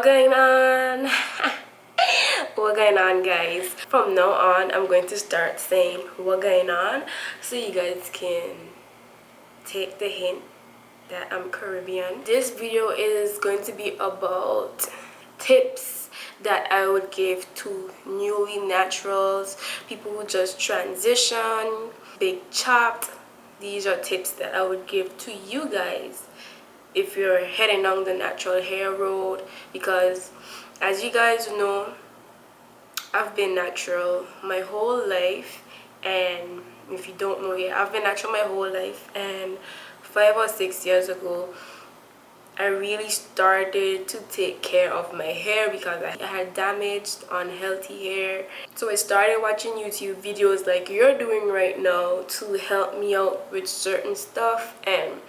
going on? What going on, guys? From now on, I'm going to start saying what going on so you guys can take the hint that I'm Caribbean. This video is going to be about tips that I would give to newly naturals, people who just transition, big chopped. These are tips that I would give to you guys if you're heading down the natural hair road, because as you guys know, I've been natural my whole life. And if you don't know yet, I've been natural my whole life, and 5 or 6 years ago I really started to take care of my hair because I had damaged, unhealthy hair. So I started watching YouTube videos like you're doing right now to help me out with certain stuff, and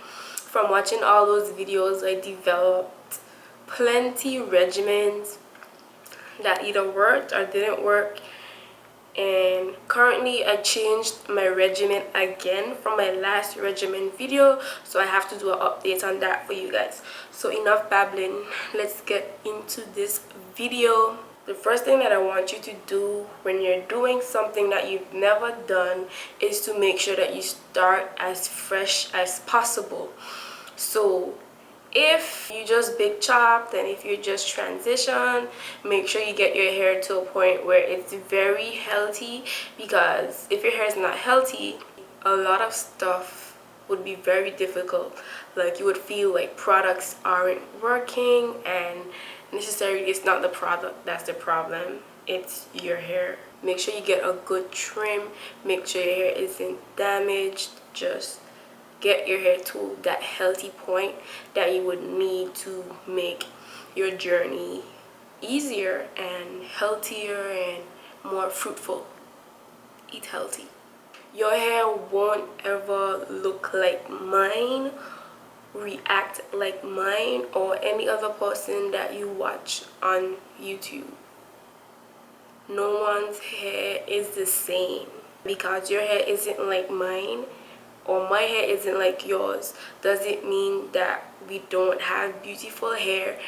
from watching all those videos I developed plenty regimens that either worked or didn't work. And currently I changed my regimen again from my last regimen video, so I have to do an update on that for you guys. So enough babbling, let's get into this video. The first thing that I want you to do when you're doing something that you've never done is to make sure that you start as fresh as possible. So if you just big chopped and if you just transition, make sure you get your hair to a point where it's very healthy, because if your hair is not healthy, a lot of stuff would be very difficult. Like you would feel like products aren't working, and necessarily it's not the product that's the problem, it's your hair. Make sure you get a good trim, make sure your hair isn't damaged. Just get your hair to that healthy point that you would need to make your journey easier and healthier and more fruitful. Eat healthy. Your hair won't ever look like mine, react like mine, or any other person that you watch on YouTube. No one's hair is the same. Because your hair isn't like mine or my hair isn't like yours doesn't mean that we don't have beautiful hair.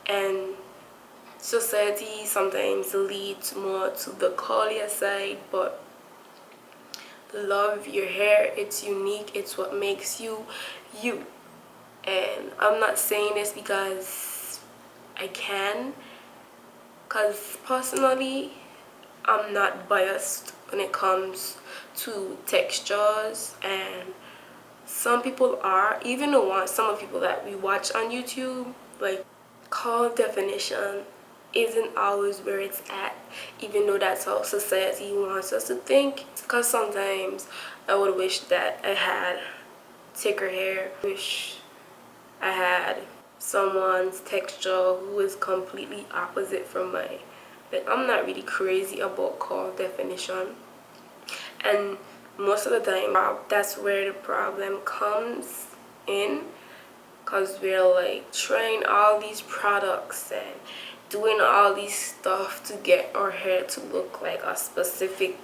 And society sometimes leads more to the curlier side, but love your hair. It's unique, it's what makes you you. And I'm not saying this because I can, because personally I'm not biased when it comes to textures, and some people are. Even the ones, some of the people that we watch on YouTube, like, curl definition isn't always where it's at, even though that's how society wants us to think. Because sometimes I would wish that I had thicker hair, wish I had someone's texture who is completely opposite from mine. Like, I'm not really crazy about curl definition, and most of the time that's where the problem comes in, because we're like trying all these products and doing all these stuff to get our hair to look like a specific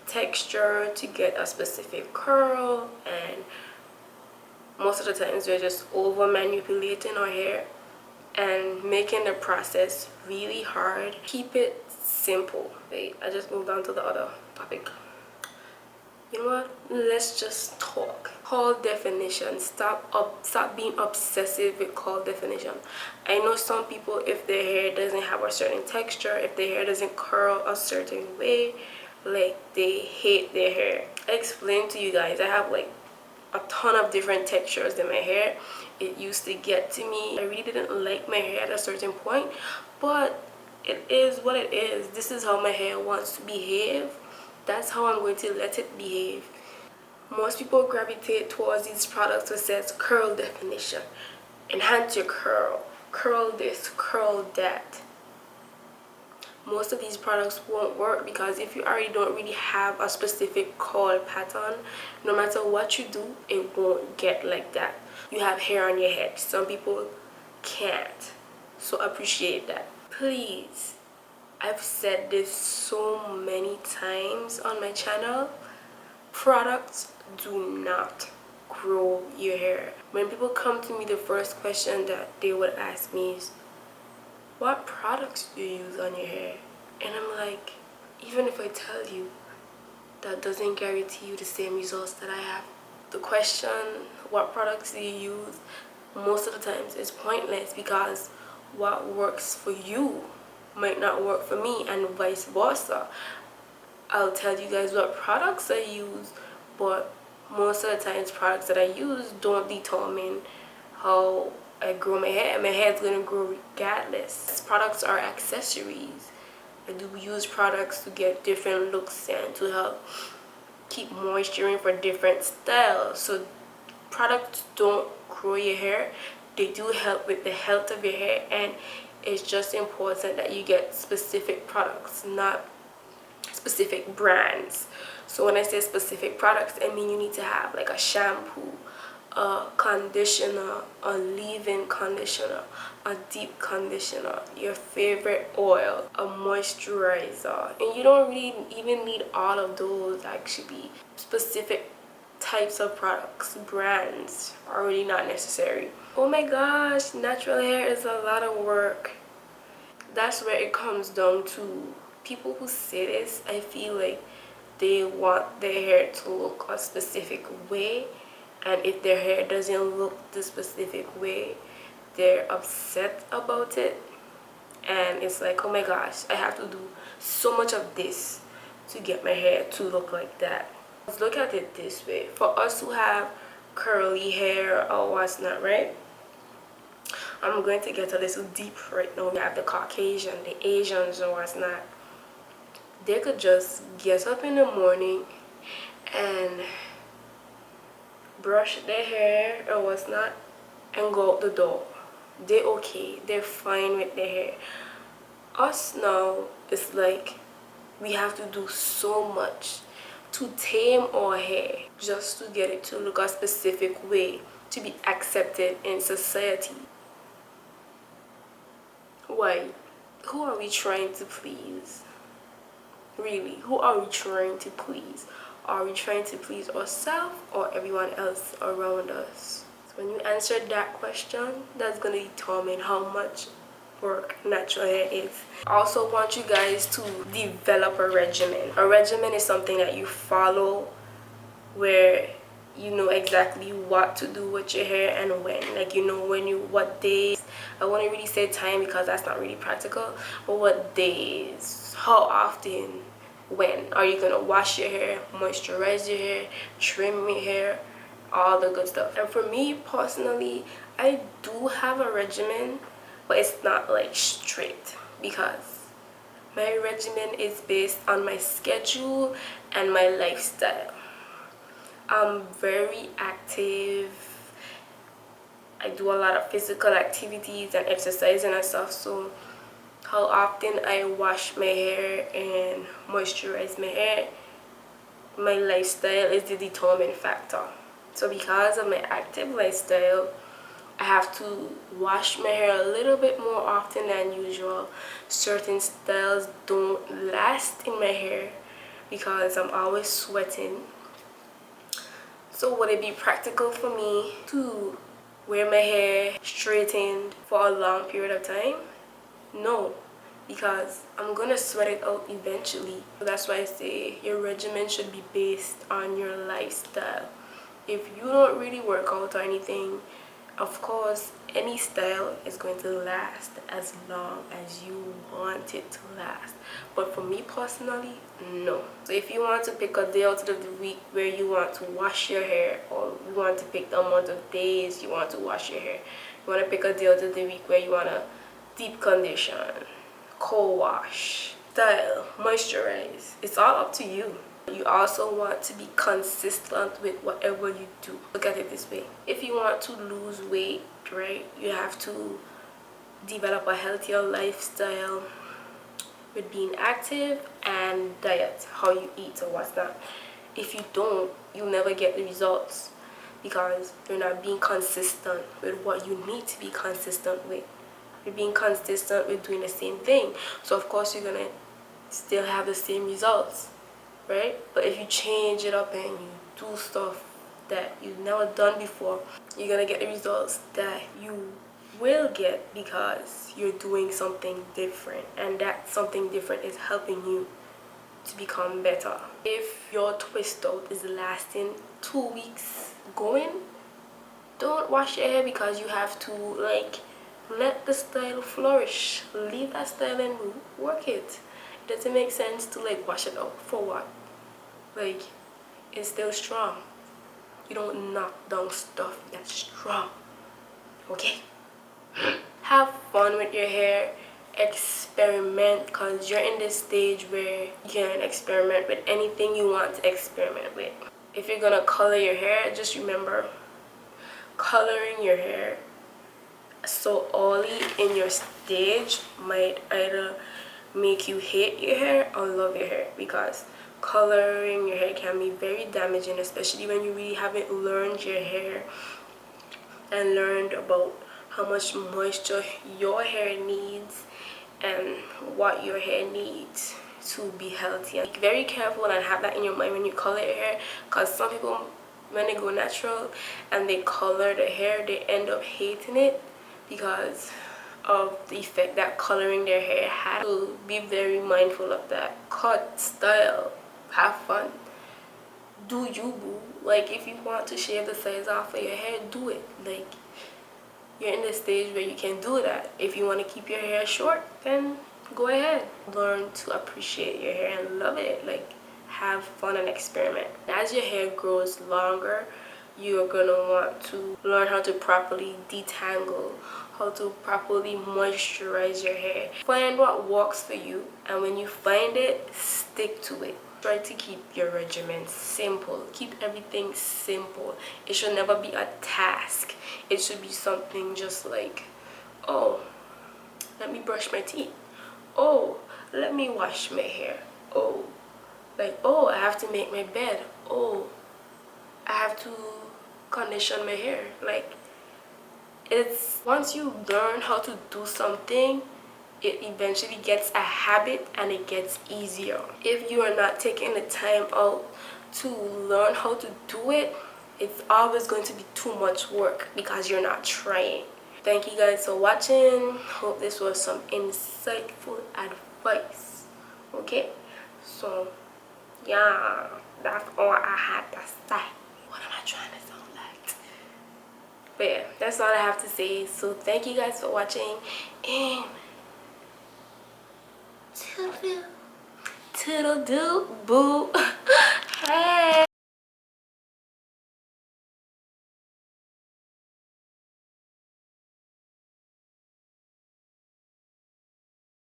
texture, to get a specific curl, and most of the times we're just over manipulating our hair and making the process really hard. Keep it simple. Wait, I just moved on to the other topic. You know what? Let's just talk. Curl definition. Stop being obsessive with curl definition. I know some people, if their hair doesn't have a certain texture, if their hair doesn't curl a certain way, like, they hate their hair. I explained to you guys, I have like a ton of different textures in my hair. It used to get to me. I really didn't like my hair at a certain point, but it is what it is. This is how my hair wants to behave. That's how I'm going to let it behave. Most people gravitate towards these products that says curl definition, enhance your curl, curl this, curl that. Most of these products won't work, because if you already don't really have a specific curl pattern, no matter what you do, it won't get like that. You have hair on your head. Some people can't. So appreciate that. Please, I've said this so many times on my channel, products do not grow your hair. When people come to me, the first question that they would ask me is, what products do you use on your hair? And I'm like, even if I tell you, that doesn't guarantee you the same results that I have. The question, what products do you use, most of the times is pointless, because what works for you might not work for me, and vice versa. I'll tell you guys what products I use, but most of the times products that I use don't determine how I grow my hair. My hair is going to grow regardless. Products are accessories. I do use products to get different looks and to help keep moisture in for different styles. So products don't grow your hair, they do help with the health of your hair, and it's just important that you get specific products, not specific brands. So when I say specific products, I mean you need to have like a shampoo, a conditioner, a leave-in conditioner, a deep conditioner, your favorite oil, a moisturizer. And you don't really even need all of those actually. Specific types of products, brands are really not necessary. Oh my gosh, natural hair is a lot of work. That's where it comes down to. People who say this, I feel like they want their hair to look a specific way, and if their hair doesn't look the specific way, they're upset about it. And it's like, oh my gosh, I have to do so much of this to get my hair to look like that. Let's look at it this way. For us who have curly hair or what's not, right? I'm going to get a little deep right now. We have the Caucasian, the Asians or what's not. They could just get up in the morning and brush their hair or what's not and go out the door. They're okay. They're fine with their hair. Us now, it's like we have to do so much to tame our hair just to get it to look a specific way to be accepted in society. Why? Who are we trying to please? Really, who are we trying to please? Are we trying to please ourselves or everyone else around us? So when you answer that question, that's going to determine how much work natural hair is. I also want you guys to develop a regimen. A regimen is something that you follow where you know exactly what to do with your hair and when. Like, you know when you, what days. I won't really say time because that's not really practical, but what days, how often, when are you gonna wash your hair, moisturize your hair, trim your hair, all the good stuff. And for me personally, I do have a regimen, but it's not like strict, because my regimen is based on my schedule and my lifestyle. I'm very active. I do a lot of physical activities and exercising and stuff, so how often I wash my hair and moisturize my hair, my lifestyle is the determining factor. So because of my active lifestyle, I have to wash my hair a little bit more often than usual. Certain styles don't last in my hair because I'm always sweating. So would it be practical for me to wear my hair straightened for a long period of time? No, because I'm gonna sweat it out eventually. So that's why I say your regimen should be based on your lifestyle. If you don't really work out or anything, of course any style is going to last as long as you want it to last. But for me personally, no. So if you want to pick a day out of the week where you want to wash your hair, or you want to pick the amount of days you want to wash your hair, you want to pick a day out of the week where you want to deep condition, co-wash, style, moisturize, it's all up to you. You also want to be consistent with whatever you do. Look at it this way. If you want to lose weight, right, you have to develop a healthier lifestyle with being active and diet, how you eat or what's not. If you don't, you'll never get the results because you're not being consistent with what you need to be consistent with. You're being consistent with doing the same thing. So of course you're gonna still have the same results, right? But if you change it up and you do stuff that you've never done before, you're gonna get the results that you will get because you're doing something different, and that something different is helping you to become better. If your twist out is lasting 2 weeks going, don't wash your hair because you have to. Like, let the style flourish. Leave that style and work it. It doesn't make sense to like wash it out. For what? Like, it's still strong. You don't knock down stuff that's strong. Okay? Have fun with your hair. Experiment, because you're in this stage where you can experiment with anything you want to experiment with. If you're gonna color your hair, just remember, coloring your hair so early in your stage might either make you hate your hair or love your hair, because coloring your hair can be very damaging, especially when you really haven't learned your hair and learned about how much moisture your hair needs and what your hair needs to be healthy. And be very careful and have that in your mind when you color your hair, because some people, when they go natural and they color the hair, they end up hating it because of the effect that coloring their hair had. So be very mindful of that. Cut, style, have fun, do you, boo. Like, if you want to shave the sides off of your hair, do it. Like, you're in the stage where you can do that. If you want to keep your hair short, then go ahead. Learn to appreciate your hair and love it. Like, have fun and experiment. As your hair grows longer, you're gonna want to learn how to properly detangle, how to properly moisturize your hair. Find what works for you, and when you find it, stick to it. Try to keep your regimen simple. Keep everything simple. It should never be a task. It should be something just like, oh, let me brush my teeth. Oh, let me wash my hair. Oh, like, oh, I have to make my bed. Oh, I have to condition my hair. Like, it's once you learn how to do something, it eventually gets a habit and it gets easier. If you are not taking the time out to learn how to do it, it's always going to be too much work because you're not trying. Thank you guys for watching. Hope this was some insightful advice. Okay, so yeah, that's all I had to say. What am I trying to sound like? But yeah, that's all I have to say. So thank you guys for watching, and toodle-doo, boo.